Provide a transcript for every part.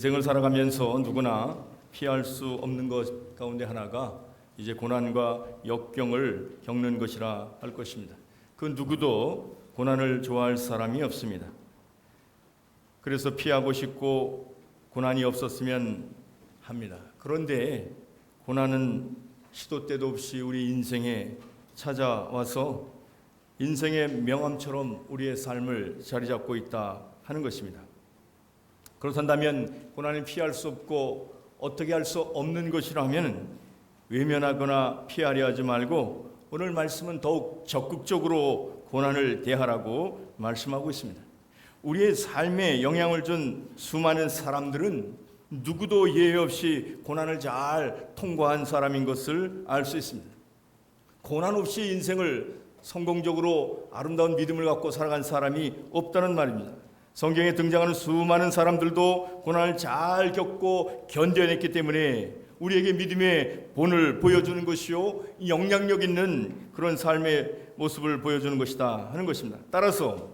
인생을 살아가면서 누구나 피할 수 없는 것 가운데 하나가 이제 고난과 역경을 겪는 것이라 할 것입니다. 그 누구도 고난을 좋아할 사람이 없습니다. 그래서 피하고 싶고 고난이 없었으면 합니다. 그런데 고난은 시도 때도 없이 우리 인생에 찾아와서 인생의 명암처럼 우리의 삶을 자리 잡고 있다 하는 것입니다. 그렇다면 고난을 피할 수 없고 어떻게 할 수 없는 것이라면 외면하거나 피하려 하지 말고 오늘 말씀은 더욱 적극적으로 고난을 대하라고 말씀하고 있습니다. 우리의 삶에 영향을 준 수많은 사람들은 누구도 예외 없이 고난을 잘 통과한 사람인 것을 알 수 있습니다. 고난 없이 인생을 성공적으로 아름다운 믿음을 갖고 살아간 사람이 없다는 말입니다. 성경에 등장하는 수많은 사람들도 고난을 잘 겪고 견뎌냈기 때문에 우리에게 믿음의 본을 보여주는 것이요 영향력 있는 그런 삶의 모습을 보여주는 것이다 하는 것입니다. 따라서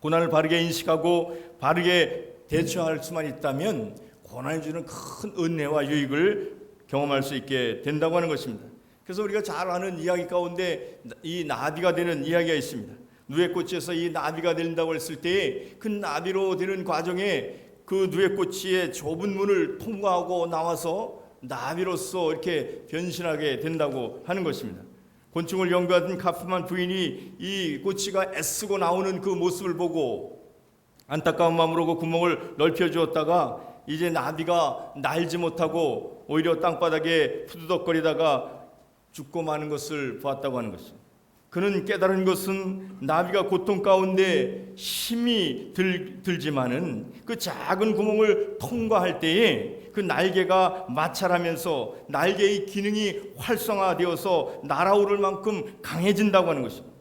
고난을 바르게 인식하고 바르게 대처할 수만 있다면 고난이 주는 큰 은혜와 유익을 경험할 수 있게 된다고 하는 것입니다. 그래서 우리가 잘 아는 이야기 가운데 이 나비가 되는 이야기가 있습니다. 누에꽃이에서 이 나비가 된다고 했을 때 그 나비로 되는 과정에 그 누에꽃이의 좁은 문을 통과하고 나와서 나비로서 이렇게 변신하게 된다고 하는 것입니다. 곤충을 연구하던 카프만 부인이 이 꼬치가 애쓰고 나오는 그 모습을 보고 안타까운 마음으로 그 구멍을 넓혀주었다가 이제 나비가 날지 못하고 오히려 땅바닥에 푸드덕거리다가 죽고 마는 것을 보았다고 하는 것입니다. 그는 깨달은 것은 나비가 고통 가운데 힘이 들지만은 그 작은 구멍을 통과할 때에 그 날개가 마찰하면서 날개의 기능이 활성화되어서 날아오를 만큼 강해진다고 하는 것입니다.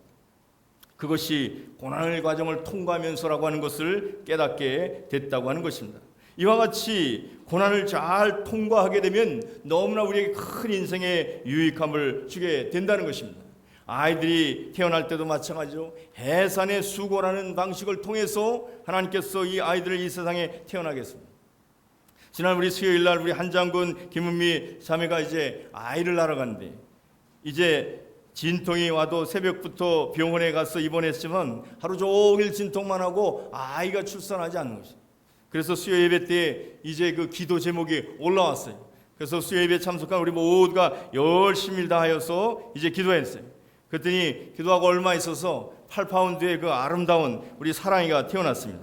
그것이 고난의 과정을 통과하면서라고 하는 것을 깨닫게 됐다고 하는 것입니다. 이와 같이 고난을 잘 통과하게 되면 너무나 우리에게 큰 인생의 유익함을 주게 된다는 것입니다. 아이들이 태어날 때도 마찬가지로 해산의 수고라는 방식을 통해서 하나님께서 이 아이들을 이 세상에 태어나게 했습니다. 지난 우리 수요일 날 우리 한장군 김은미 자매가 이제 아이를 낳으러 갔는데 이제 진통이 와도 새벽부터 병원에 가서 입원했지만 하루 종일 진통만 하고 아이가 출산하지 않는 것입니다. 그래서 수요 예배 때 이제 그 기도 제목이 올라왔어요. 그래서 수요 예배 참석한 우리 모두가 열심히 다하여서 이제 기도했어요. 그랬더니 기도하고 얼마 있어서 8파운드의 그 아름다운 우리 사랑이가 태어났습니다.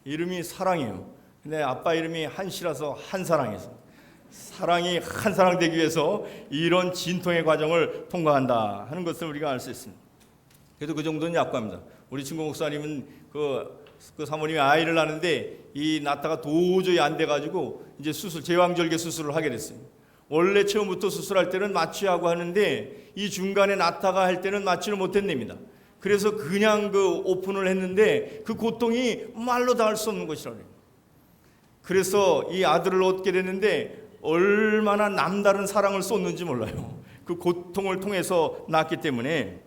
이름이 사랑이에요. 근데 아빠 이름이 한시라서 한사랑이에서 사랑이 한사랑 되기 위해서 이런 진통의 과정을 통과한다 하는 것을 우리가 알 수 있습니다. 그래도 그 정도는 약과입니다. 우리 친구 목사님은 그 사모님이 아이를 낳는데 이 낳다가 도저히 안 돼가지고 이제 제왕절개 수술을 하게 됐어요. 원래 처음부터 수술할 때는 마취하고 하는데 이 중간에 낳다가 할 때는 마취를 못했답니다. 그래서 그냥 그 오픈을 했는데 그 고통이 말로 다 할 수 없는 것이라고 해요. 그래서 이 아들을 얻게 됐는데 얼마나 남다른 사랑을 쏟는지 몰라요. 그 고통을 통해서 낳았기 때문에.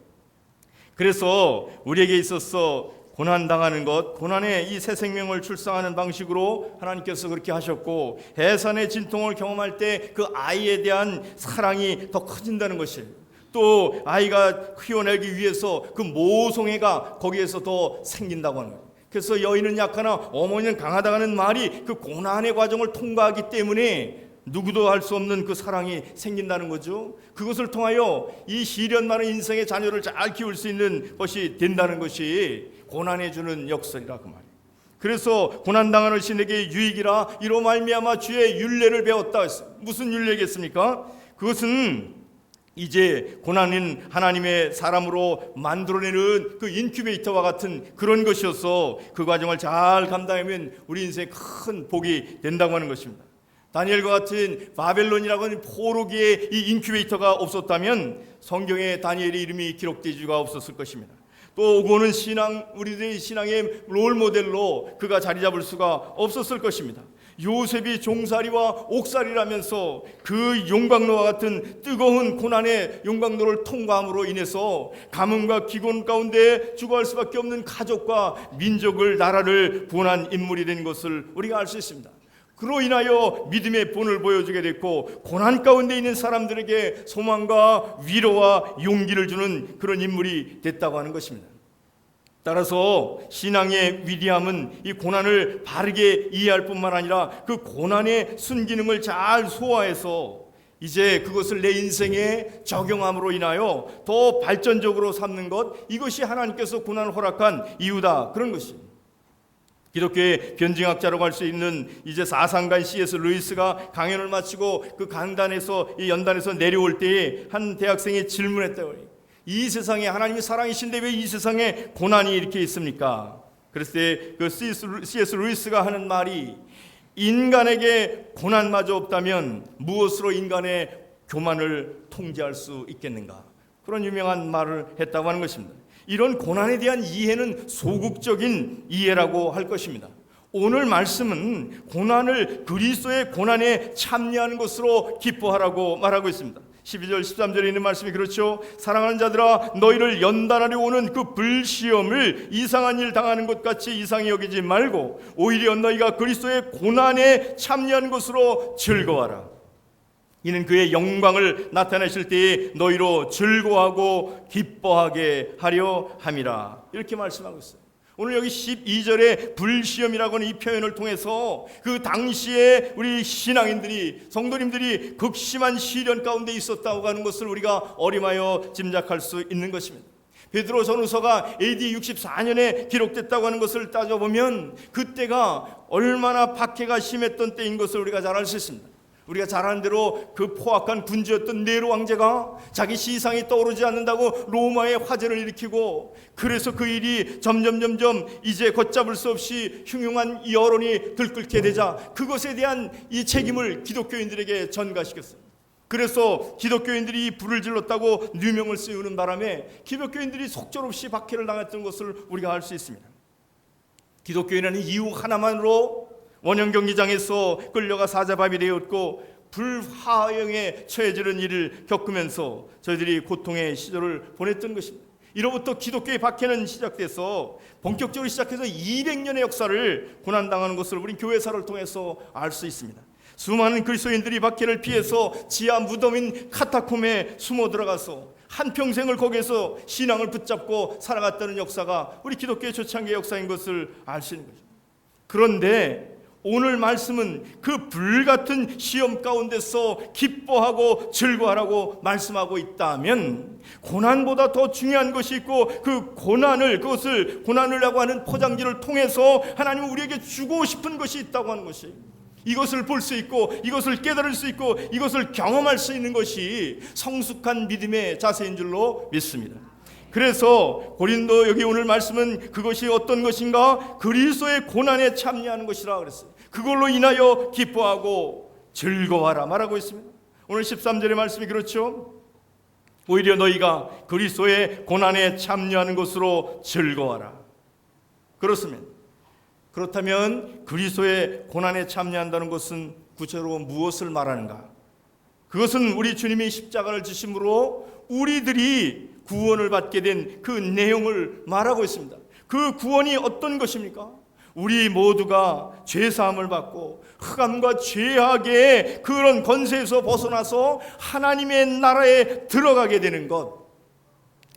그래서 우리에게 있어서 고난당하는 것, 고난의 이 새 생명을 출산하는 방식으로 하나님께서 그렇게 하셨고 해산의 진통을 경험할 때 그 아이에 대한 사랑이 더 커진다는 것이에요. 또 아이가 키워내기 위해서 그 모성애가 거기에서 더 생긴다고 하는 거예요. 그래서 여인은 약하나 어머니는 강하다는 말이 그 고난의 과정을 통과하기 때문에 누구도 할 수 없는 그 사랑이 생긴다는 거죠. 그것을 통하여 이 시련 많은 인생의 자녀를 잘 키울 수 있는 것이 된다는 것이 고난해 주는 역설이라 그 말이에요. 그래서 고난당하는 신에게 유익이라 이로 말미암아 주의 율례를 배웠다 했어요. 무슨 율례겠습니까? 그것은 이제 고난인 하나님의 사람으로 만들어내는 그 인큐베이터와 같은 그런 것이어서 그 과정을 잘 감당하면 우리 인생에 큰 복이 된다고 하는 것입니다. 다니엘과 같은 바벨론이라고 하는 포로기의 이 인큐베이터가 없었다면 성경에 다니엘의 이름이 기록되지가 없었을 것입니다. 또 오고는 우리들의 신앙의 롤모델로 그가 자리 잡을 수가 없었을 것입니다. 요셉이 종살이와 옥살이라면서 그 용광로와 같은 뜨거운 고난의 용광로를 통과함으로 인해서 가뭄과 기곤 가운데 죽어갈 수밖에 없는 가족과 민족을 나라를 구원한 인물이 된 것을 우리가 알 수 있습니다. 그로 인하여 믿음의 본을 보여주게 됐고 고난 가운데 있는 사람들에게 소망과 위로와 용기를 주는 그런 인물이 됐다고 하는 것입니다. 따라서 신앙의 위대함은 이 고난을 바르게 이해할 뿐만 아니라 그 고난의 순기능을 잘 소화해서 이제 그것을 내 인생에 적용함으로 인하여 더 발전적으로 삼는 것, 이것이 하나님께서 고난을 허락한 이유다, 그런 것입니다. 기독교의 변증학자라고 할 수 있는 이제 사상가인 C.S. 루이스가 강연을 마치고 그 강단에서 이 연단에서 내려올 때에 한 대학생이 질문했다고 해요. 이 세상에 하나님이 사랑이신데 왜 이 세상에 고난이 이렇게 있습니까? 그랬을 때 그 C.S. 루이스가 하는 말이, 인간에게 고난마저 없다면 무엇으로 인간의 교만을 통제할 수 있겠는가? 그런 유명한 말을 했다고 하는 것입니다. 이런 고난에 대한 이해는 소극적인 이해라고 할 것입니다. 오늘 말씀은 고난을 그리스도의 고난에 참여하는 것으로 기뻐하라고 말하고 있습니다. 12절 13절에 있는 말씀이 그렇죠. 사랑하는 자들아, 너희를 연단하려 오는 그 불시험을 이상한 일 당하는 것 같이 이상히 여기지 말고 오히려 너희가 그리스도의 고난에 참여하는 것으로 즐거워하라. 이는 그의 영광을 나타내실 때에 너희로 즐거워하고 기뻐하게 하려 함이라. 이렇게 말씀하고 있어요. 오늘 여기 12절에 불시험이라고 하는 이 표현을 통해서 그 당시에 우리 신앙인들이, 성도님들이 극심한 시련 가운데 있었다고 하는 것을 우리가 어림하여 짐작할 수 있는 것입니다. 베드로 전후서가 AD 64년에 기록됐다고 하는 것을 따져보면 그때가 얼마나 박해가 심했던 때인 것을 우리가 잘 알 수 있습니다. 우리가 잘 아는 대로 그 포악한 군주였던 네로 왕제가 자기 시상이 떠오르지 않는다고 로마에 화재를 일으키고, 그래서 그 일이 점점 이제 걷잡을 수 없이 흉흉한 여론이 들끓게 되자 그것에 대한 이 책임을 기독교인들에게 전가시켰어요. 그래서 기독교인들이 불을 질렀다고 누명을 씌우는 바람에 기독교인들이 속절없이 박해를 당했던 것을 우리가 알 수 있습니다. 기독교인은 이유 하나만으로 원형 경기장에서 끌려가 사자밥이 되었고 불화형에 처해지는 일을 겪으면서 저희들이 고통의 시절을 보냈던 것입니다. 이로부터 기독교의 박해는 시작돼서 본격적으로 시작해서 200년의 역사를 고난당하는 것을 우리 교회사를 통해서 알 수 있습니다. 수많은 그리스도인들이 박해를 피해서 지하 무덤인 카타콤에 숨어 들어가서 한평생을 거기에서 신앙을 붙잡고 살아갔다는 역사가 우리 기독교의 초창기의 역사인 것을 알 수 있는 거죠. 그런데 오늘 말씀은 그 불같은 시험 가운데서 기뻐하고 즐거워하라고 말씀하고 있다면 고난보다 더 중요한 것이 있고 그 그것을 고난이라고 하는 포장지를 통해서 하나님은 우리에게 주고 싶은 것이 있다고 하는 것이, 이것을 볼 수 있고 이것을 깨달을 수 있고 이것을 경험할 수 있는 것이 성숙한 믿음의 자세인 줄로 믿습니다. 그래서 고린도 여기 오늘 말씀은 그것이 어떤 것인가? 그리스도의 고난에 참여하는 것이라 그랬어요. 그걸로 인하여 기뻐하고 즐거워하라 말하고 있습니다. 오늘 13절의 말씀이 그렇죠. 오히려 너희가 그리스도의 고난에 참여하는 것으로 즐거워하라. 그렇습니다. 그렇다면 그리스도의 고난에 참여한다는 것은 구체적으로 무엇을 말하는가? 그것은 우리 주님이 십자가를 지심으로 우리들이 구원을 받게 된 그 내용을 말하고 있습니다. 그 구원이 어떤 것입니까? 우리 모두가 죄사함을 받고 흑암과 죄악의 그런 권세에서 벗어나서 하나님의 나라에 들어가게 되는 것,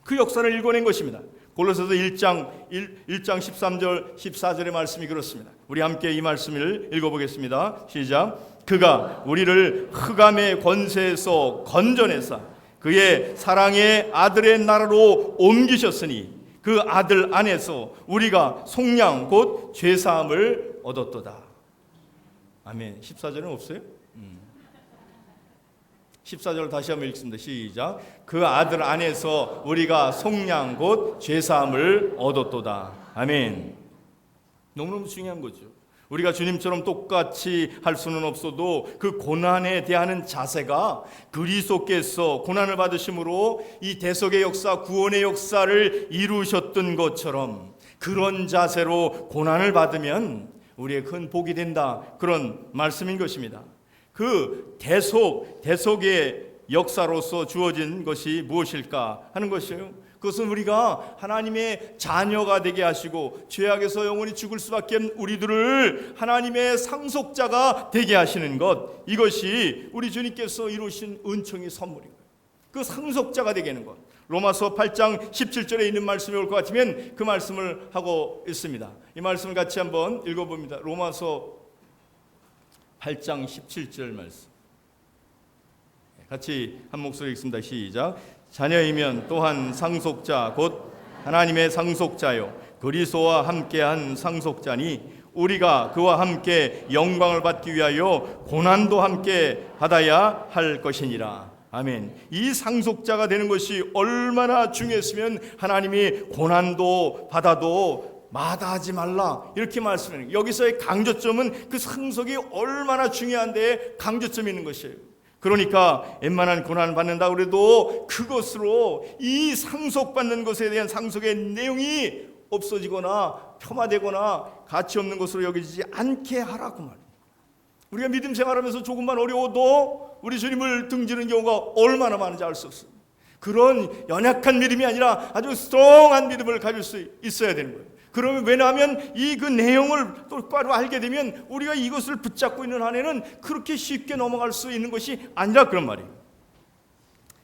그 역사를 읽어낸 것입니다. 골로새서 1장 13절 14절의 말씀이 그렇습니다. 우리 함께 이 말씀을 읽어보겠습니다. 시작. 그가 우리를 흑암의 권세에서 건져내사 그의 사랑의 아들의 나라로 옮기셨으니 그 아들 안에서 우리가 속량 곧 죄사함을 얻었도다. 아멘. 14절은 없어요? 14절 다시 한번 읽습니다. 시작. 그 아들 안에서 우리가 속량 곧 죄사함을 얻었도다. 아멘. 너무너무 중요한 거죠. 우리가 주님처럼 똑같이 할 수는 없어도 그 고난에 대한 자세가 그리스도께서 고난을 받으심으로 이 대속의 역사, 구원의 역사를 이루셨던 것처럼 그런 자세로 고난을 받으면 우리의 큰 복이 된다, 그런 말씀인 것입니다. 그 대속의 역사로서 주어진 것이 무엇일까 하는 것이에요. 그것은 우리가 하나님의 자녀가 되게 하시고 죄악에서 영원히 죽을 수밖에 없는 우리들을 하나님의 상속자가 되게 하시는 것, 이것이 우리 주님께서 이루신 은총의 선물인 거예요. 그 상속자가 되게 하는 것. 로마서 8장 17절에 있는 말씀이 올 것 같으면 그 말씀을 하고 있습니다. 이 말씀을 같이 한번 읽어봅니다. 로마서 8장 17절 말씀 같이 한 목소리 읽습니다. 시작. 자녀이면 또한 상속자 곧 하나님의 상속자요 그리스도와 함께한 상속자니 우리가 그와 함께 영광을 받기 위하여 고난도 함께 받아야 할 것이니라. 아멘. 이 상속자가 되는 것이 얼마나 중요했으면 하나님이 고난도 받아도 마다하지 말라 이렇게 말씀해요. 여기서의 강조점은 그 상속이 얼마나 중요한데 강조점이 있는 것이에요. 그러니까 웬만한 고난 받는다 그래도 그것으로 이 상속받는 것에 대한 상속의 내용이 없어지거나 폄하되거나 가치 없는 것으로 여기지 않게 하라고 말이에요. 우리가 믿음 생활하면서 조금만 어려워도 우리 주님을 등지는 경우가 얼마나 많은지 알 수 없어요. 그런 연약한 믿음이 아니라 아주 스트롱한 믿음을 가질 수 있어야 되는 거예요. 그러면 왜냐하면 이 그 내용을 똑바로 알게 되면 우리가 이것을 붙잡고 있는 한에는 그렇게 쉽게 넘어갈 수 있는 것이 아니라 그런 말이에요.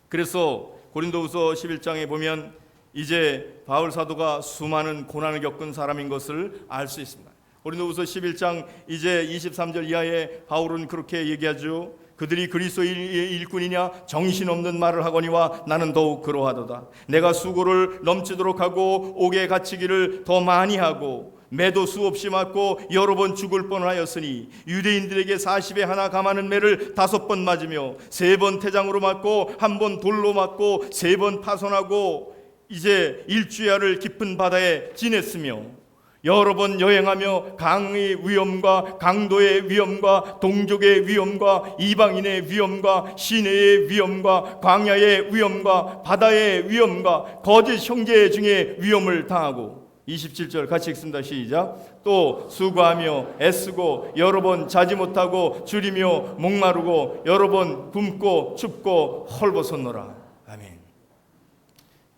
그래서 고린도후서 11장에 보면 이제 바울 사도가 수많은 고난을 겪은 사람인 것을 알 수 있습니다. 고린도후서 11장 이제 23절 이하에 바울은 그렇게 얘기하죠. 그들이 그리스도의 일꾼이냐 정신없는 말을 하거니와 나는 더욱 그러하도다. 내가 수고를 넘치도록 하고 옥에 갇히기를 더 많이 하고 매도 수없이 맞고 여러 번 죽을 뻔하였으니 유대인들에게 40에 하나 감하는 매를 5번 맞으며 3번 태장으로 맞고 1번 돌로 맞고 3번 파손하고 이제 일주야를 깊은 바다에 지냈으며 여러 번 여행하며 강의 위험과 강도의 위험과 동족의 위험과 이방인의 위험과 시내의 위험과 광야의 위험과 바다의 위험과 거짓 형제 중에 위험을 당하고 27절 같이 읽습니다. 시작. 또 수고하며 애쓰고 여러 번 자지 못하고 줄이며 목마르고 여러 번 굶고 춥고 헐벗었노라. 아멘.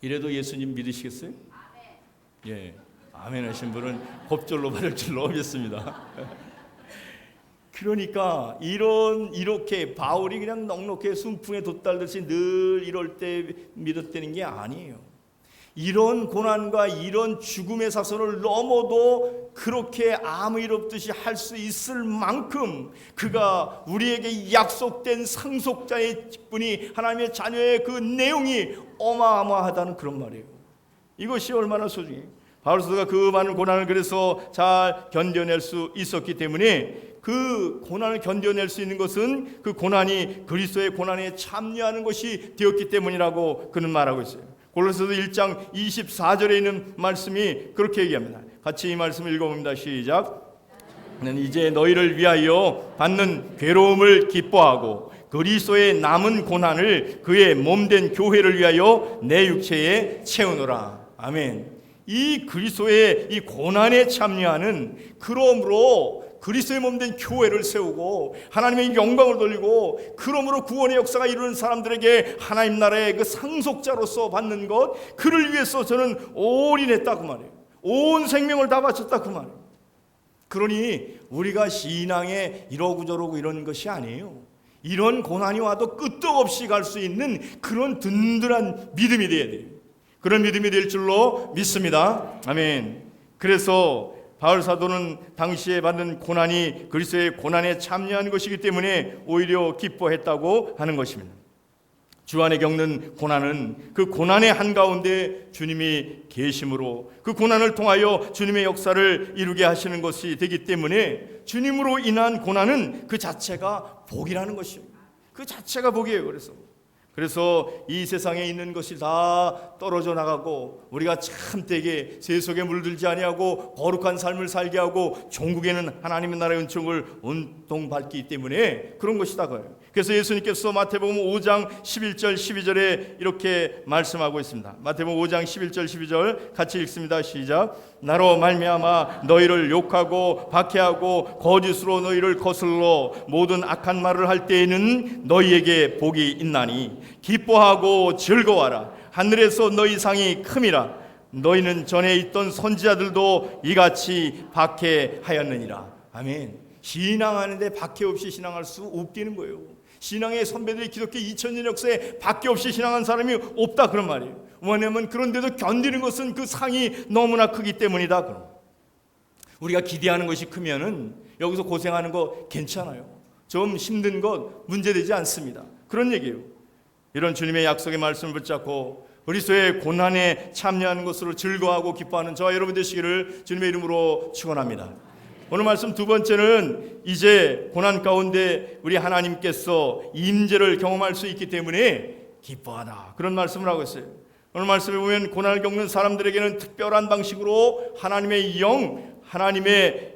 이래도 예수님 믿으시겠어요? 예. 아멘 하신 분은 법절로 받을 줄로 믿습니다. 그러니까 이렇게 바울이 그냥 넉넉히 순풍에 돛달듯이 늘 이럴 때 믿었다는 게 아니에요. 이런 고난과 이런 죽음의 사선을 넘어도 그렇게 아무 일 없듯이 할 수 있을 만큼 그가 우리에게 약속된 상속자의 분이 하나님의 자녀의 그 내용이 어마어마하다는 그런 말이에요. 이것이 얼마나 소중해요. 바울 사도가 그 많은 고난을 그래서 잘 견뎌낼 수 있었기 때문에 그 고난을 견뎌낼 수 있는 것은 그 고난이 그리스도의 고난에 참여하는 것이 되었기 때문이라고 그는 말하고 있어요. 골로새서 1장 24절에 있는 말씀이 그렇게 얘기합니다. 같이 이 말씀을 읽어봅니다. 시작. 나는 이제 너희를 위하여 받는 괴로움을 기뻐하고 그리스도의 남은 고난을 그의 몸된 교회를 위하여 내 육체에 채우노라. 아멘. 이 그리스도의 이 고난에 참여하는 그러므로 그리스도의 몸된 교회를 세우고 하나님의 영광을 돌리고 그러므로 구원의 역사가 이루는 사람들에게 하나님 나라의 그 상속자로서 받는 것 그를 위해서 저는 올인했다 그 말이에요. 온 생명을 다 바쳤다 그 말이에요. 그러니 우리가 신앙에 이러고 저러고 이런 것이 아니에요. 이런 고난이 와도 끄떡 없이 갈 수 있는 그런 든든한 믿음이 되어야 돼요. 그런 믿음이 될 줄로 믿습니다. 아멘. 그래서 바울 사도는 당시에 받는 고난이 그리스도의 고난에 참여한 것이기 때문에 오히려 기뻐했다고 하는 것입니다. 주 안에 겪는 고난은 그 고난의 한가운데 주님이 계심으로 그 고난을 통하여 주님의 역사를 이루게 하시는 것이 되기 때문에 주님으로 인한 고난은 그 자체가 복이라는 것이에요. 그 자체가 복이에요. 그래서 이 세상에 있는 것이 다 떨어져 나가고 우리가 참되게 세속에 물들지 아니하고 거룩한 삶을 살게 하고 종국에는 하나님의 나라의 은총을 온통 받기 때문에 그런 것이다. 그래서 예수님께서 마태복음 5장 11절 12절에 이렇게 말씀하고 있습니다. 마태복음 5장 11절 12절 같이 읽습니다. 시작. 나로 말미암아 너희를 욕하고 박해하고 거짓으로 너희를 거슬러 모든 악한 말을 할 때에는 너희에게 복이 있나니 기뻐하고 즐거워하라. 하늘에서 너희 상이 큼이라. 너희는 전에 있던 선지자들도 이같이 박해하였느니라. 아멘. 신앙하는데 박해 없이 신앙할 수 없다는 거예요. 신앙의 선배들이 기독교 2000년 역사에 박해 없이 신앙한 사람이 없다 그런 말이에요. 왜냐하면 그런데도 견디는 것은 그 상이 너무나 크기 때문이다. 그럼 우리가 기대하는 것이 크면은 여기서 고생하는 거 괜찮아요. 좀 힘든 것 문제되지 않습니다. 그런 얘기예요. 이런 주님의 약속의 말씀을 붙잡고 그리스도의 고난에 참여하는 것으로 즐거워하고 기뻐하는 저와 여러분 되시기를 주님의 이름으로 축원합니다. 오늘 말씀 두 번째는 이제 고난 가운데 우리 하나님께서 임재를 경험할 수 있기 때문에 기뻐하다, 그런 말씀을 하고 있어요. 오늘 말씀에 보면 고난을 겪는 사람들에게는 특별한 방식으로 하나님의 영, 하나님의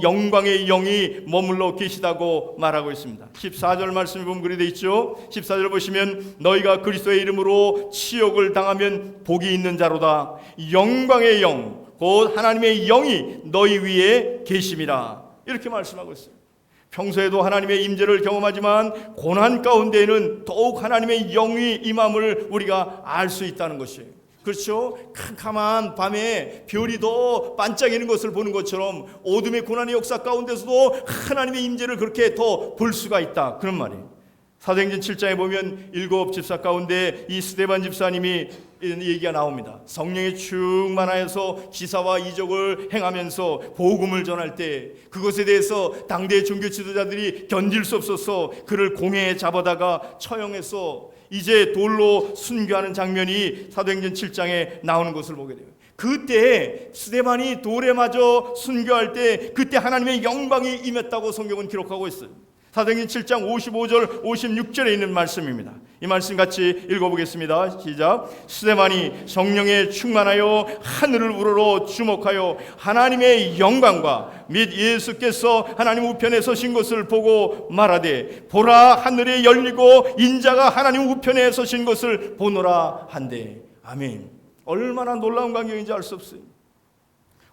영광의 영이 머물러 계시다고 말하고 있습니다. 14절 말씀에 보면 그리 되어 있죠. 14절 보시면 너희가 그리스도의 이름으로 치욕을 당하면 복이 있는 자로다. 영광의 영, 곧 하나님의 영이 너희 위에 계심이라. 이렇게 말씀하고 있어요. 평소에도 하나님의 임재를 경험하지만 고난 가운데에는 더욱 하나님의 영이 임함을 우리가 알 수 있다는 것이에요. 그렇죠? 캄캄한 밤에 별이 더 반짝이는 것을 보는 것처럼 어둠의 고난의 역사 가운데서도 하나님의 임재를 그렇게 더 볼 수가 있다, 그런 말이에요. 사도행전 7장에 보면 7 집사 가운데 이 스데반 집사님이 이런 얘기가 나옵니다. 성령에 충만하여서 기사와 이적을 행하면서 복음을 전할 때 그것에 대해서 당대의 종교 지도자들이 견딜 수 없어서 그를 공회에 잡아다가 처형해서 이제 돌로 순교하는 장면이 사도행전 7장에 나오는 것을 보게 돼요. 그때 스데반이 돌에 맞아 순교할 때 그때 하나님의 영광이 임했다고 성경은 기록하고 있어요. 사도행전 7장 55절 56절에 있는 말씀입니다. 이 말씀 같이 읽어보겠습니다. 시작. 스데반이 성령에 충만하여 하늘을 우러러 주목하여 하나님의 영광과 및 예수께서 하나님 우편에 서신 것을 보고 말하되 보라 하늘에 열리고 인자가 하나님 우편에 서신 것을 보노라 한대. 아멘. 얼마나 놀라운 광경인지 알 수 없어요.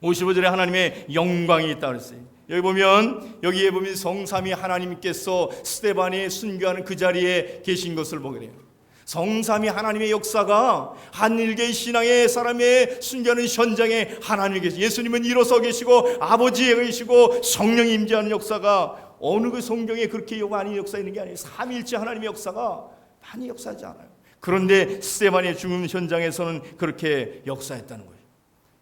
55절에 하나님의 영광이 있다 그랬어요. 여기에 보면 성삼위 하나님께서 스데반이 순교하는 그 자리에 계신 것을 보게 돼요. 성삼위 하나님의 역사가 한 일개의 신앙의 사람의 순교하는 현장에 하나님이 계시고 예수님은 일어서 계시고 아버지가 계시고 성령이 임재하는 역사가 어느 그 성경에 그렇게 많이 역사 있는 게 아니에요. 삼위일체 하나님의 역사가 많이 역사하지 않아요. 그런데 스데반의 죽음 현장에서는 그렇게 역사했다는 거예요.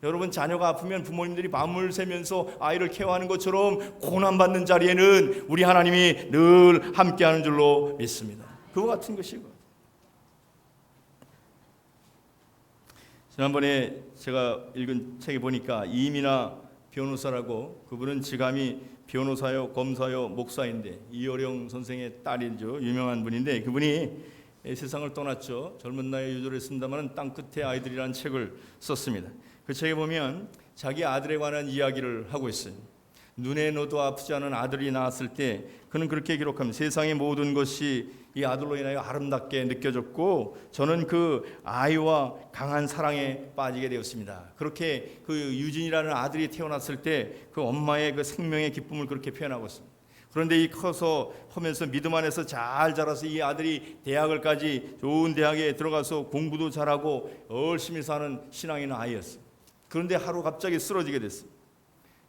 여러분, 자녀가 아프면 부모님들이 밤을 새면서 아이를 케어하는 것처럼 고난받는 자리에는 우리 하나님이 늘 함께하는 줄로 믿습니다. 그와 같은 것이고, 지난번에 제가 읽은 책에 보니까 이민아 변호사라고, 그분은 지감이 변호사요 검사요 목사인데 이어령 선생의 딸이죠. 유명한 분인데 그분이 세상을 떠났죠. 젊은 나이에 유졸했습니다만 땅끝의 아이들이라는 책을 썼습니다. 그 책에 보면 자기 아들에 관한 이야기를 하고 있어요. 눈에 넣어도 아프지 않은 아들이 나왔을 때 그는 그렇게 기록합니다. 세상의 모든 것이 이 아들로 인하여 아름답게 느껴졌고 저는 그 아이와 강한 사랑에 빠지게 되었습니다. 그렇게 그 유진이라는 아들이 태어났을 때 그 엄마의 그 생명의 기쁨을 그렇게 표현하고 있습니다. 그런데 이 커서 하면서 믿음 안에서 잘 자라서 이 아들이 대학을까지 좋은 대학에 들어가서 공부도 잘하고 열심히 사는 신앙 있는 아이였어요. 그런데 하루 갑자기 쓰러지게 됐어요.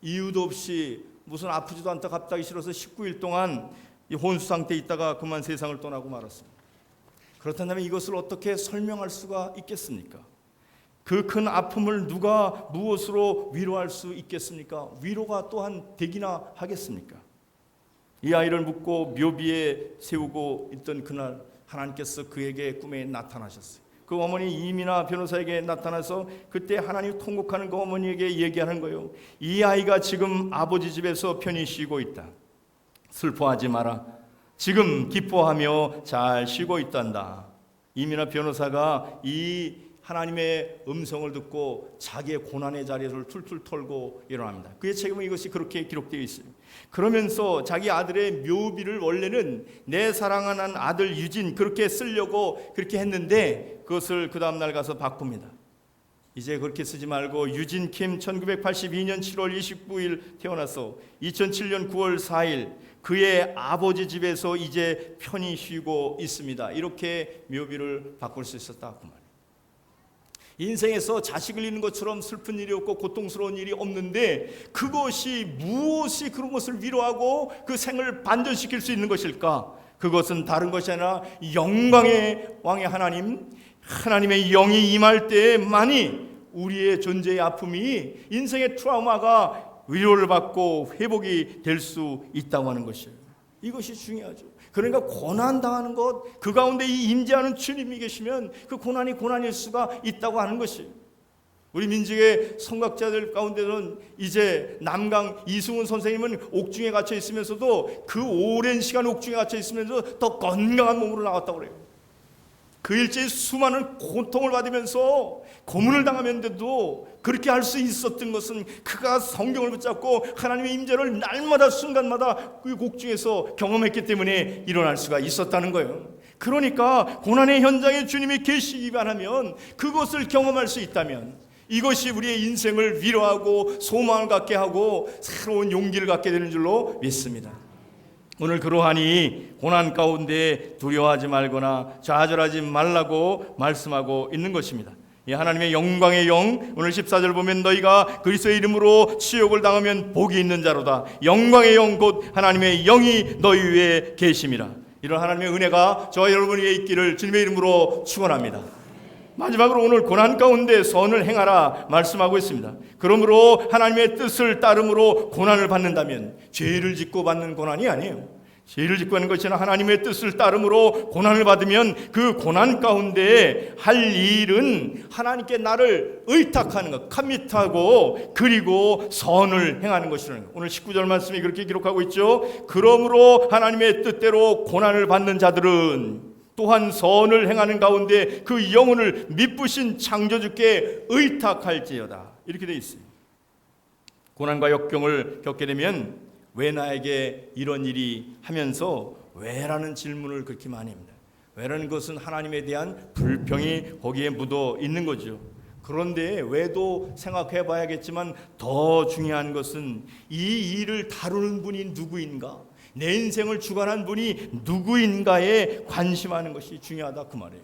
이유도 없이 무슨 아프지도 않다 갑자기 싫어서 19일 동안 이 혼수 상태에 있다가 그만 세상을 떠나고 말았습니다. 그렇다면 이것을 어떻게 설명할 수가 있겠습니까? 그 큰 아픔을 누가 무엇으로 위로할 수 있겠습니까? 위로가 또한 되기나 하겠습니까? 이 아이를 묻고 묘비에 세우고 있던 그날 하나님께서 그에게 꿈에 나타나셨어요. 그 어머니 이민아 변호사에게 나타나서 그때 하나님 통곡하는 그 어머니에게 얘기하는 거예요. 이 아이가 지금 아버지 집에서 편히 쉬고 있다. 슬퍼하지 마라. 지금 기뻐하며 잘 쉬고 있단다. 이민아 변호사가 이 하나님의 음성을 듣고 자기의 고난의 자리를 툴툴 털고 일어납니다. 그의 책임은 이것이 그렇게 기록되어 있어요. 그러면서 자기 아들의 묘비를 원래는 내 사랑하는 아들 유진 그렇게 쓰려고 그렇게 했는데 그것을 그 다음날 가서 바꿉니다. 이제 그렇게 쓰지 말고 유진 킴 1982년 7월 29일 태어나서 2007년 9월 4일 그의 아버지 집에서 이제 편히 쉬고 있습니다. 이렇게 묘비를 바꿀 수 있었다 그 말. 인생에서 자식을 잃는 것처럼 슬픈 일이 없고 고통스러운 일이 없는데 그것이 무엇이 그런 것을 위로하고 그 생을 반전시킬 수 있는 것일까? 그것은 다른 것이 아니라 영광의 왕의 하나님, 하나님의 영이 임할 때만이 우리의 존재의 아픔이, 인생의 트라우마가 위로를 받고 회복이 될 수 있다고 하는 것이에요. 이것이 중요하죠. 그러니까 고난당하는 것, 그 가운데 이 임재하는 주님이 계시면 그 고난이 고난일 수가 있다고 하는 것이에요. 우리 민족의 성각자들 가운데는 이제 남강 이승훈 선생님은 옥중에 갇혀 있으면서도 그 오랜 시간 옥중에 갇혀 있으면서 더 건강한 몸으로 나왔다고 그래요. 그 일제히 수많은 고통을 받으면서 고문을 당하면서도 그렇게 할 수 있었던 것은 그가 성경을 붙잡고 하나님의 임재를 날마다 순간마다 그 곡중에서 경험했기 때문에 일어날 수가 있었다는 거예요. 그러니까 고난의 현장에 주님이 계시기만 하면, 그것을 경험할 수 있다면 이것이 우리의 인생을 위로하고 소망을 갖게 하고 새로운 용기를 갖게 되는 줄로 믿습니다. 오늘 그러하니 고난 가운데 두려워하지 말거나 좌절하지 말라고 말씀하고 있는 것입니다. 이 하나님의 영광의 영, 오늘 14절 보면 너희가 그리스도의 이름으로 치욕을 당하면 복이 있는 자로다. 영광의 영 곧 하나님의 영이 너희 위에 계심이라. 이런 하나님의 은혜가 저와 여러분 위에 있기를 주님의 이름으로 축원합니다. 마지막으로 오늘 고난 가운데 선을 행하라 말씀하고 있습니다. 그러므로 하나님의 뜻을 따름으로 고난을 받는다면 죄를 짓고 받는 고난이 아니에요. 죄를 짓고 하는 것이 아니라 하나님의 뜻을 따름으로 고난을 받으면 그 고난 가운데 할 일은 하나님께 나를 의탁하는 것, 커밋하고 그리고 선을 행하는 것이라는 것. 오늘 19절 말씀이 그렇게 기록하고 있죠. 그러므로 하나님의 뜻대로 고난을 받는 자들은 또한 선을 행하는 가운데 그 영혼을 미쁘신 창조주께 의탁할지어다. 이렇게 되어 있어요. 고난과 역경을 겪게 되면 왜 나에게 이런 일이 하면서 왜라는 질문을 그렇게 많이 합니다. 왜라는 것은 하나님에 대한 불평이 거기에 묻어 있는 거죠. 그런데 왜도 생각해 봐야겠지만 더 중요한 것은 이 일을 다루는 분이 누구인가? 내 인생을 주관한 분이 누구인가에 관심하는 것이 중요하다 그 말이에요.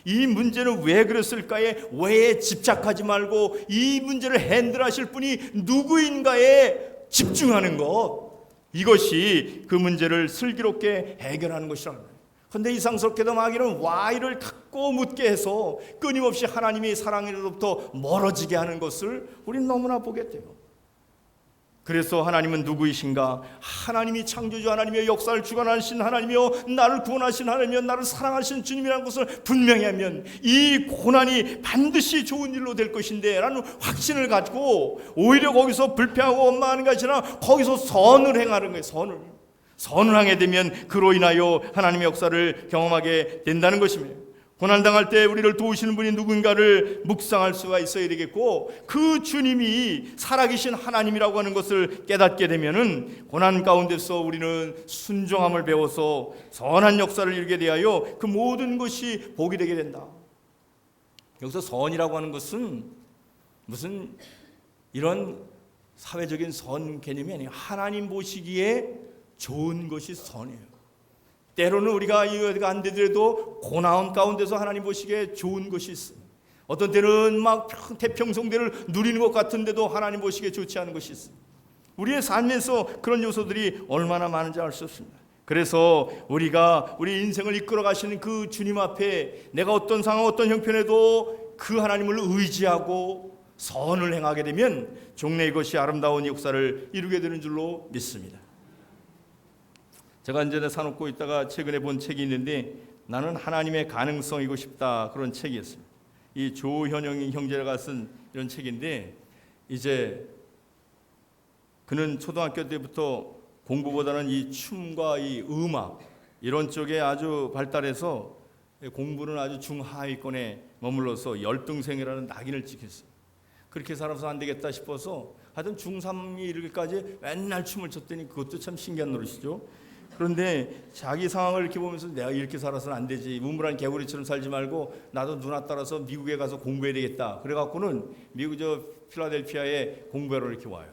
이 문제는 왜 그랬을까에 왜에 집착하지 말고 이 문제를 핸들하실 분이 누구인가에 집중하는 것, 이것이 그 문제를 슬기롭게 해결하는 것이라는 거예요. 그런데 이상스럽게도 마귀는 Why를 갖고 묻게 해서 끊임없이 하나님의 사랑으로부터 멀어지게 하는 것을 우리는 너무나 보게 돼요. 그래서 하나님은 누구이신가? 하나님이 창조주, 하나님의 역사를 주관하신 하나님이요 나를 구원하신 하나님이요 나를 사랑하신 주님이라는 것을 분명히 하면 이 고난이 반드시 좋은 일로 될 것인데 라는 확신을 가지고 오히려 거기서 불평하고 원망하는 것이 아니라 거기서 선을 행하는 거예요. 선을 하게 되면 그로 인하여 하나님의 역사를 경험하게 된다는 것입니다. 고난당할 때 우리를 도우시는 분이 누군가를 묵상할 수가 있어야 되겠고, 그 주님이 살아계신 하나님이라고 하는 것을 깨닫게 되면은 고난 가운데서 우리는 순종함을 배워서 선한 역사를 이루게 되하여 그 모든 것이 복이 되게 된다. 여기서 선이라고 하는 것은 무슨 이런 사회적인 선 개념이 아니에요. 하나님 보시기에 좋은 것이 선이에요. 때로는 우리가 이해가 안 되더라도 고난 가운데서 하나님 보시기에 좋은 것이 있어요. 어떤 때는 막 태평성대를 누리는 것 같은데도 하나님 보시기에 좋지 않은 것이 있어요. 우리의 삶에서 그런 요소들이 얼마나 많은지 알 수 없습니다. 그래서 우리가 우리 인생을 이끌어 가시는 그 주님 앞에 내가 어떤 상황, 어떤 형편에도 그 하나님을 의지하고 선을 행하게 되면 종래 이것이 아름다운 역사를 이루게 되는 줄로 믿습니다. 제가 이제 사놓고 있다가 최근에 본 책이 있는데 나는 하나님의 가능성이고 싶다, 그런 책이었습니다. 이 조현영 형제가 쓴 이런 책인데, 이제 그는 초등학교 때부터 공부보다는 이 춤과 이 음악 이런 쪽에 아주 발달해서 공부는 아주 중하위권에 머물러서 열등생이라는 낙인을 찍혔어요. 그렇게 살아서 안 되겠다 싶어서 하여튼 중3이 이르기까지 맨날 춤을 췄더니 그것도 참 신기한 노릇이죠. 그런데 자기 상황을 이렇게 보면서 내가 이렇게 살아서는 안 되지, 우물한 개구리처럼 살지 말고 나도 누나 따라서 미국에 가서 공부해야 되겠다. 그래갖고는 미국 필라델피아에 공부하러 이렇게 와요.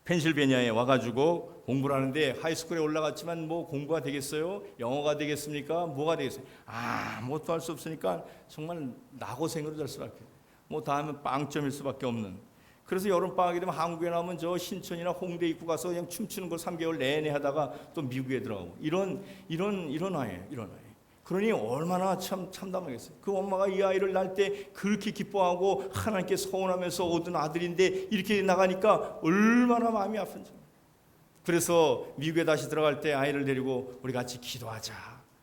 펜실베니아에 와가지고 공부를 하는데 하이스쿨에 올라갔지만 뭐 공부가 되겠어요? 영어가 되겠습니까? 뭐가 되겠어요? 아무것도 할 수 없으니까 정말 나고생으로 될 수밖에, 뭐 다음은 빵점일 수밖에 없는. 그래서 여름방학이 되면 한국에 나오면 저 신촌이나 홍대 입구 가서 그냥 춤추는 걸 3개월 내내 하다가 또 미국에 들어가고 이런 아이예요. 그러니 얼마나 참담하겠어요. 그 엄마가 이 아이를 낳을 때 그렇게 기뻐하고 하나님께 서원하면서 얻은 아들인데 이렇게 나가니까 얼마나 마음이 아픈지. 그래서 미국에 다시 들어갈 때 아이를 데리고 우리 같이 기도하자.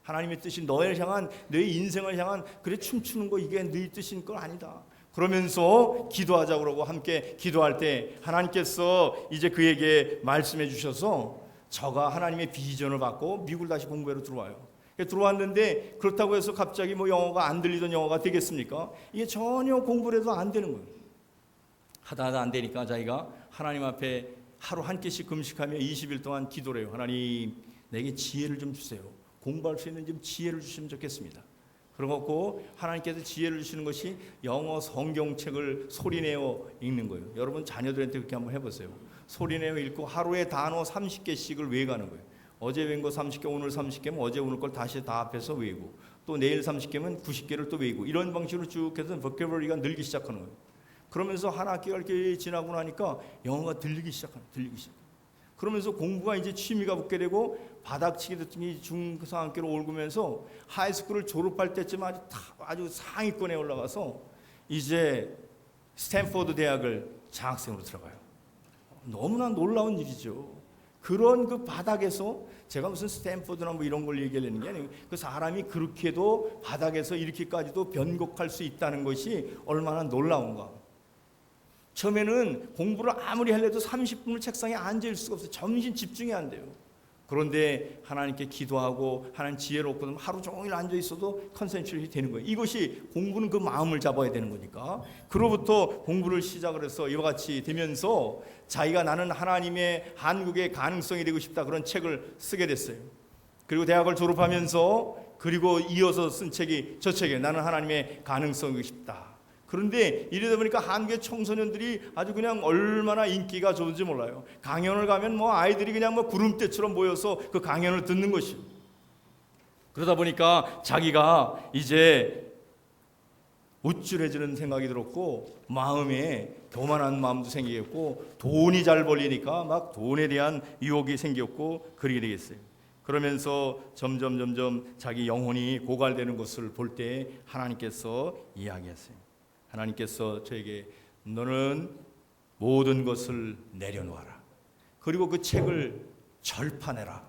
하나님의 뜻이 너의 인생을 향한 그래 춤추는 거 이게 네 뜻인 건 아니다. 그러면서 기도하자 그러고 함께 기도할 때 하나님께서 이제 그에게 말씀해 주셔서 저가 하나님의 비전을 받고 미국을 다시 공부하러 들어와요. 들어왔는데 그렇다고 해서 갑자기 뭐 영어가 안 들리던 영어가 되겠습니까? 이게 전혀 공부를 해도 안 되는 거예요. 하다 안 되니까 자기가 하나님 앞에 하루 한 끼씩 금식하며 20일 동안 기도를 해요. 하나님 내게 지혜를 좀 주세요. 공부할 수 있는 좀 지혜를 주시면 좋겠습니다. 그러고 하나님께서 지혜를 주시는 것이 영어 성경책을 소리내어 읽는 거예요. 여러분 자녀들한테 그렇게 한번 해보세요. 소리내어 읽고 하루에 단어 30개씩을 외워가는 거예요. 어제 외운 거 30개, 오늘 30개면 어제 오늘 걸 다시 다 합해서 외우고 또 내일 30개면 90개를 또 외우고 이런 방식으로 쭉 해서 vocabulary가 늘기 시작하는 거예요. 그러면서 한 학기가 이렇게 지나고 나니까 영어가 들리기 시작해요. 그러면서 공부가 이제 취미가 붙게 되고 바닥치기 듣더니 중상학기로 오르면서 하이스쿨을 졸업할 때쯤 아주 상위권에 올라가서 이제 스탠포드 대학을 장학생으로 들어가요. 너무나 놀라운 일이죠. 그런 그 바닥에서 제가 무슨 스탠포드나 뭐 이런 걸 얘기하려는 게 아니고 그 사람이 그렇게도 바닥에서 이렇게까지도 변곡할 수 있다는 것이 얼마나 놀라운가. 처음에는 공부를 아무리 하려도 30분을 책상에 앉아있을 수가 없어요. 정신 집중이 안 돼요. 그런데 하나님께 기도하고 하나님 지혜를 얻고 하루 종일 앉아있어도 컨센트레이션이 되는 거예요. 이것이 공부는 그 마음을 잡아야 되는 거니까. 그로부터 공부를 시작을 해서 이와 같이 되면서 자기가 나는 하나님의 한국의 가능성이 되고 싶다 그런 책을 쓰게 됐어요. 그리고 대학을 졸업하면서 그리고 이어서 쓴 책이 저 책이에요. 나는 하나님의 가능성이 되고 싶다. 그런데 이러다 보니까 한국의 청소년들이 아주 그냥 얼마나 인기가 좋은지 몰라요. 강연을 가면 뭐 아이들이 그냥 뭐 구름대처럼 모여서 그 강연을 듣는 것이에요. 그러다 보니까 자기가 이제 우쭐해지는 생각이 들었고 마음에 교만한 마음도 생기겠고 돈이 잘 벌리니까 막 돈에 대한 유혹이 생겼고 그러게 되겠어요. 그러면서 점점 자기 영혼이 고갈되는 것을 볼 때 하나님께서 이야기했어요. 하나님께서 저에게 너는 모든 것을 내려놓아라. 그리고 그 책을 절판해라.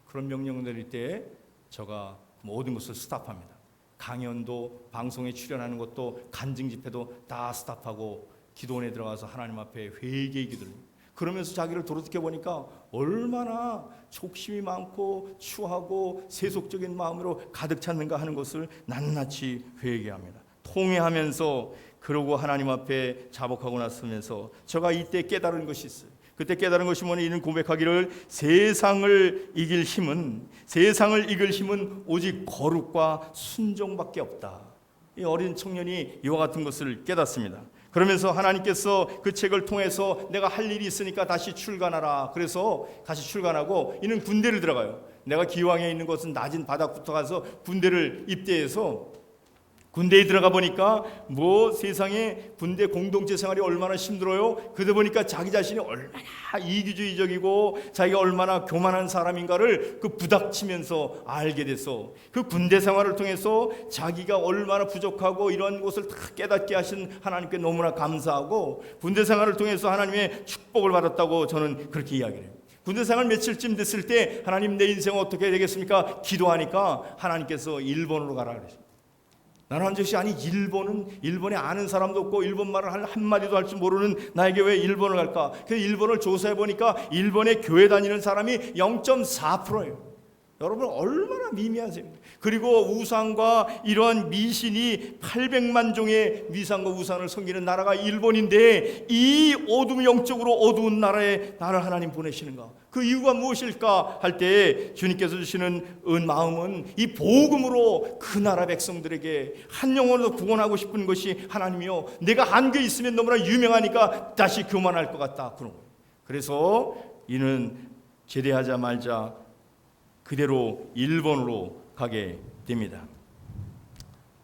그런 명령을 내릴 때 제가 모든 것을 스탑합니다. 강연도 방송에 출연하는 것도 간증 집회도 다 스탑하고 기도원에 들어가서 하나님 앞에 회개의 기도를. 그러면서 자기를 돌이켜 보니까 얼마나 촉심이 많고 추하고 세속적인 마음으로 가득 찼는가 하는 것을 낱낱이 회개합니다. 통회하면서 그러고 하나님 앞에 자복하고 났으면서 제가 이때 깨달은 것이 있어요. 그때 깨달은 것이 뭐냐, 이는 고백하기를 세상을 이길 힘은 오직 거룩과 순종밖에 없다. 이 어린 청년이 이와 같은 것을 깨닫습니다. 그러면서 하나님께서 그 책을 통해서 내가 할 일이 있으니까 다시 출간하라. 그래서 다시 출간하고 이는 군대를 들어가요. 내가 기왕에 있는 것은 낮은 바닥부터 가서 군대를 입대해서 군대에 들어가 보니까 뭐 세상에 군대 공동체 생활이 얼마나 힘들어요. 그러다 보니까 자기 자신이 얼마나 이기주의적이고 자기가 얼마나 교만한 사람인가를 그 부닥치면서 알게 돼서 그 군대 생활을 통해서 자기가 얼마나 부족하고 이런 것을 다 깨닫게 하신 하나님께 너무나 감사하고 군대 생활을 통해서 하나님의 축복을 받았다고 저는 그렇게 이야기를 해요. 군대 생활 며칠쯤 됐을 때 하나님 내 인생 어떻게 되겠습니까? 기도하니까 하나님께서 일본으로 가라 그러셨어요. 나는 한 적이 아니 일본에 아는 사람도 없고 일본 말을 한마디도 할 줄 모르는 나에게 왜 일본을 갈까? 그래서 일본을 조사해 보니까 일본에 교회 다니는 사람이 0.4%예요. 여러분 얼마나 미미하세요. 그리고 우상과 이러한 미신이 800만 종의 위상과 우상을 섬기는 나라가 일본인데 이 영적으로 어두운 나라에 나를 하나님 보내시는가? 그 이유가 무엇일까 할 때 주님께서 주시는 마음은 이 복음으로 그 나라 백성들에게 한 영혼으로 구원하고 싶은 것이 하나님이요, 내가 한국에 있으면 너무나 유명하니까 다시 교만할 것 같다 그런 거예요. 그래서 이는 제대하자마자 그대로 일본으로 가게 됩니다.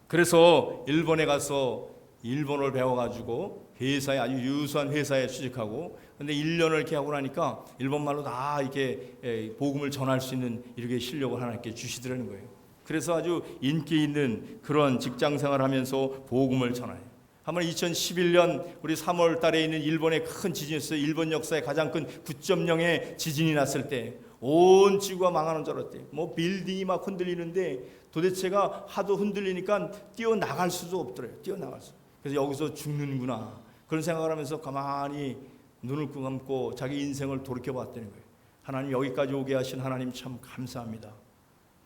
그래서 일본에 가서 일본어를 배워가지고 회사에, 아주 유수한 회사에 취직하고, 근데 1년을 이렇게 하고 나니까 일본말로 다 이렇게 복음을 전할 수 있는 이렇게 실력을 하나님께 주시더라는 거예요. 그래서 아주 인기 있는 그런 직장 생활을 하면서 복음을 전해요. 한번 2011년 우리 3월 달에 있는 일본의 큰 지진이 있어요. 일본 역사의 가장 큰 9.0의 지진이 났을 때 온 지구가 망하는 줄 알았대요. 뭐 빌딩이 막 흔들리는데 도대체가 하도 흔들리니까 뛰어나갈 수도 없더래요. 뛰어나갈 수. 그래서 여기서 죽는구나 그런 생각을 하면서 가만히 눈을 감고 자기 인생을 돌이켜봤다는 거예요. 하나님, 여기까지 오게 하신 하나님 참 감사합니다.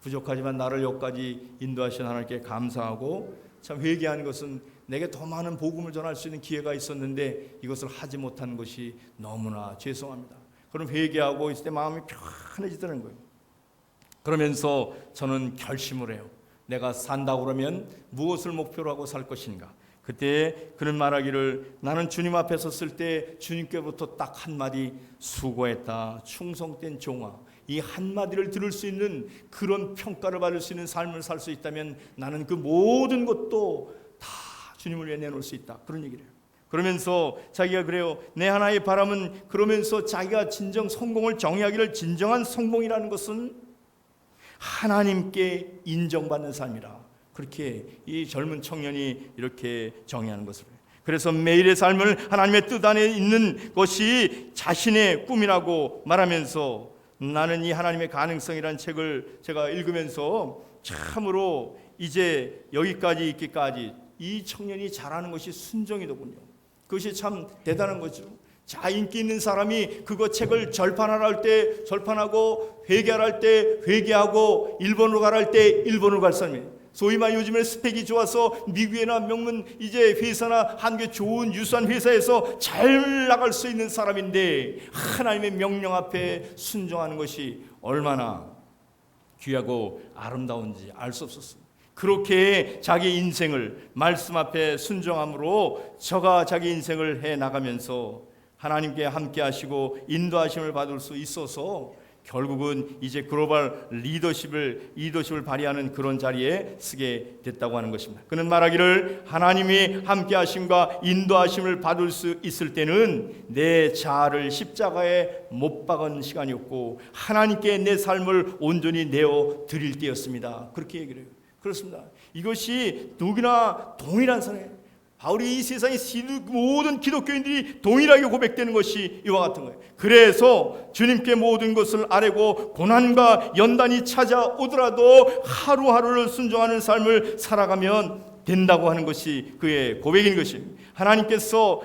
부족하지만 나를 여기까지 인도하신 하나님께 감사하고, 참 회개하는 것은 내게 더 많은 복음을 전할 수 있는 기회가 있었는데 이것을 하지 못한 것이 너무나 죄송합니다. 그럼 회개하고 있을 때 마음이 편해지더라는 거예요. 그러면서 저는 결심을 해요. 내가 산다고 그러면 무엇을 목표로 하고 살 것인가. 그때 그는 말하기를, 나는 주님 앞에 섰을 때 주님께부터 딱 한마디, 수고했다 충성된 종아, 이 한마디를 들을 수 있는 그런 평가를 받을 수 있는 삶을 살 수 있다면 나는 그 모든 것도 다 주님을 위해 내놓을 수 있다, 그런 얘기를 해요. 그러면서 자기가 그래요. 내 하나의 바람은, 그러면서 자기가 진정 성공을 정의하기를, 진정한 성공이라는 것은 하나님께 인정받는 삶이라, 그렇게 이 젊은 청년이 이렇게 정의하는 것을. 그래서 매일의 삶을 하나님의 뜻 안에 있는 것이 자신의 꿈이라고 말하면서, 나는 이 하나님의 가능성이라는 책을 제가 읽으면서 참으로 이제 여기까지 있기까지 이 청년이 잘하는 것이 순종이더군요. 그것이 참 대단한 거죠. 자, 인기 있는 사람이 그거 책을 절판하라 할 때 절판하고, 회개하라 할 때 회개하고, 일본으로 가라 할 때 일본으로 갈 사람이에요. 소위 말 요즘에 스펙이 좋아서 미국이나 명문 이제 회사나 한국의 좋은 유수한 회사에서 잘 나갈 수 있는 사람인데, 하나님의 명령 앞에 순종하는 것이 얼마나 귀하고 아름다운지 알 수 없었어요. 그렇게 자기 인생을 말씀 앞에 순종함으로 저가 자기 인생을 해 나가면서 하나님께 함께 하시고 인도하심을 받을 수 있어서 결국은 이제 글로벌 리더십을 발휘하는 그런 자리에 서게 됐다고 하는 것입니다. 그는 말하기를, 하나님이 함께 하심과 인도하심을 받을 수 있을 때는 내 자아를 십자가에 못 박은 시간이었고 하나님께 내 삶을 온전히 내어 드릴 때였습니다. 그렇게 얘기를 해요. 그렇습니다. 이것이 누구나 동일한 사람이에요. 바울이 이 세상의 모든 기독교인들이 동일하게 고백되는 것이 이와 같은 거예요. 그래서 주님께 모든 것을 아뢰고 고난과 연단이 찾아오더라도 하루하루를 순종하는 삶을 살아가면 된다고 하는 것이 그의 고백인 것입니다. 하나님께서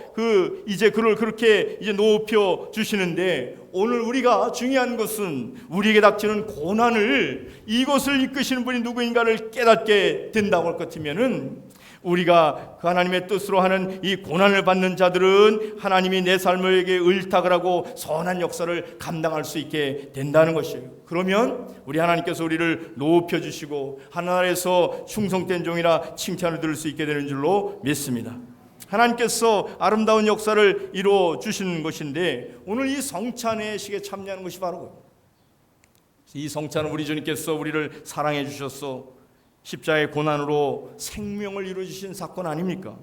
이제 그를 그렇게 이제 높여 주시는데, 오늘 우리가 중요한 것은 우리에게 닥치는 고난을, 이것을 이끄시는 분이 누구인가를 깨닫게 된다고 할 것 같으면은, 우리가 그 하나님의 뜻으로 하는 이 고난을 받는 자들은 하나님이 내 삶에게 의탁을 하고 선한 역사를 감당할 수 있게 된다는 것이에요. 그러면 우리 하나님께서 우리를 높여주시고 하나님에서 충성된 종이라 칭찬을 들을 수 있게 되는 줄로 믿습니다. 하나님께서 아름다운 역사를 이루어 주시는 것인데, 오늘 이 성찬의 식에 참여하는 것이 바로 이 성찬은 우리 주님께서 우리를 사랑해 주셨어 십자가의 고난으로 생명을 이루어주신 사건 아닙니까?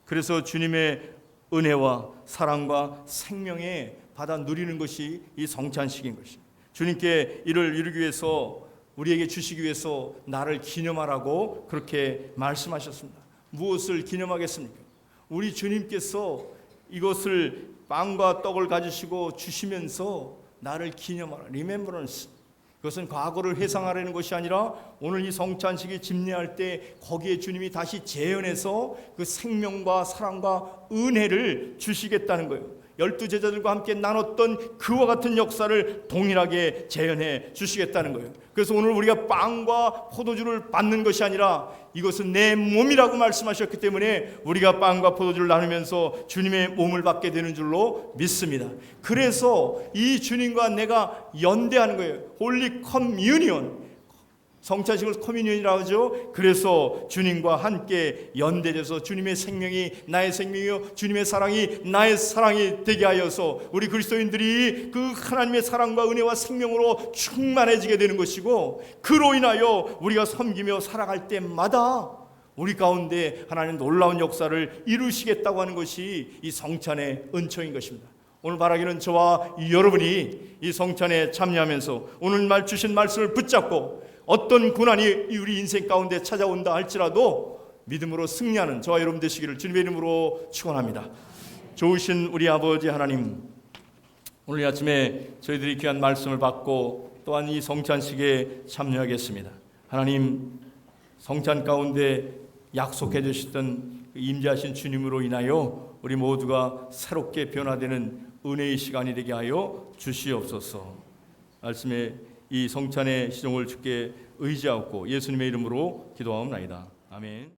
그래서 주님의 은혜와 사랑과 생명에 받아 누리는 것이 이 성찬식인 것입니다. 주님께 이를 이루기 위해서, 우리에게 주시기 위해서 나를 기념하라고 그렇게 말씀하셨습니다. 무엇을 기념하겠습니까? 우리 주님께서 이것을 빵과 떡을 가지시고 주시면서 나를 기념하라, 리멤버런스. 그것은 과거를 회상하려는 것이 아니라 오늘 이 성찬식이 집례할 때 거기에 주님이 다시 재현해서 그 생명과 사랑과 은혜를 주시겠다는 거예요. 12제자들과 함께 나눴던 그와 같은 역사를 동일하게 재현해 주시겠다는 거예요. 그래서 오늘 우리가 빵과 포도주를 받는 것이 아니라 이것은 내 몸이라고 말씀하셨기 때문에 우리가 빵과 포도주를 나누면서 주님의 몸을 받게 되는 줄로 믿습니다. 그래서 이 주님과 내가 연대하는 거예요. 홀리 커뮤니언, 성찬식을 커뮤니언이라고 하죠. 그래서 주님과 함께 연대돼서 주님의 생명이 나의 생명이요 주님의 사랑이 나의 사랑이 되게 하여서 우리 그리스도인들이 그 하나님의 사랑과 은혜와 생명으로 충만해지게 되는 것이고, 그로 인하여 우리가 섬기며 살아갈 때마다 우리 가운데 하나님 놀라운 역사를 이루시겠다고 하는 것이 이 성찬의 은총인 것입니다. 오늘 바라기는 저와 여러분이 이 성찬에 참여하면서 오늘 말 주신 말씀을 붙잡고 어떤 고난이 우리 인생 가운데 찾아온다 할지라도 믿음으로 승리하는 저와 여러분 되시기를 주님의 이름으로 축원합니다. 좋으신 우리 아버지 하나님, 오늘 아침에 저희들이 귀한 말씀을 받고 또한 이 성찬식에 참여하겠습니다. 하나님, 성찬 가운데 약속해 주셨던 임재하신 주님으로 인하여 우리 모두가 새롭게 변화되는 은혜의 시간이 되게 하여 주시옵소서. 말씀에 이 성찬의 시종을 주께 의지하고 예수님의 이름으로 기도하옵나이다. 아멘.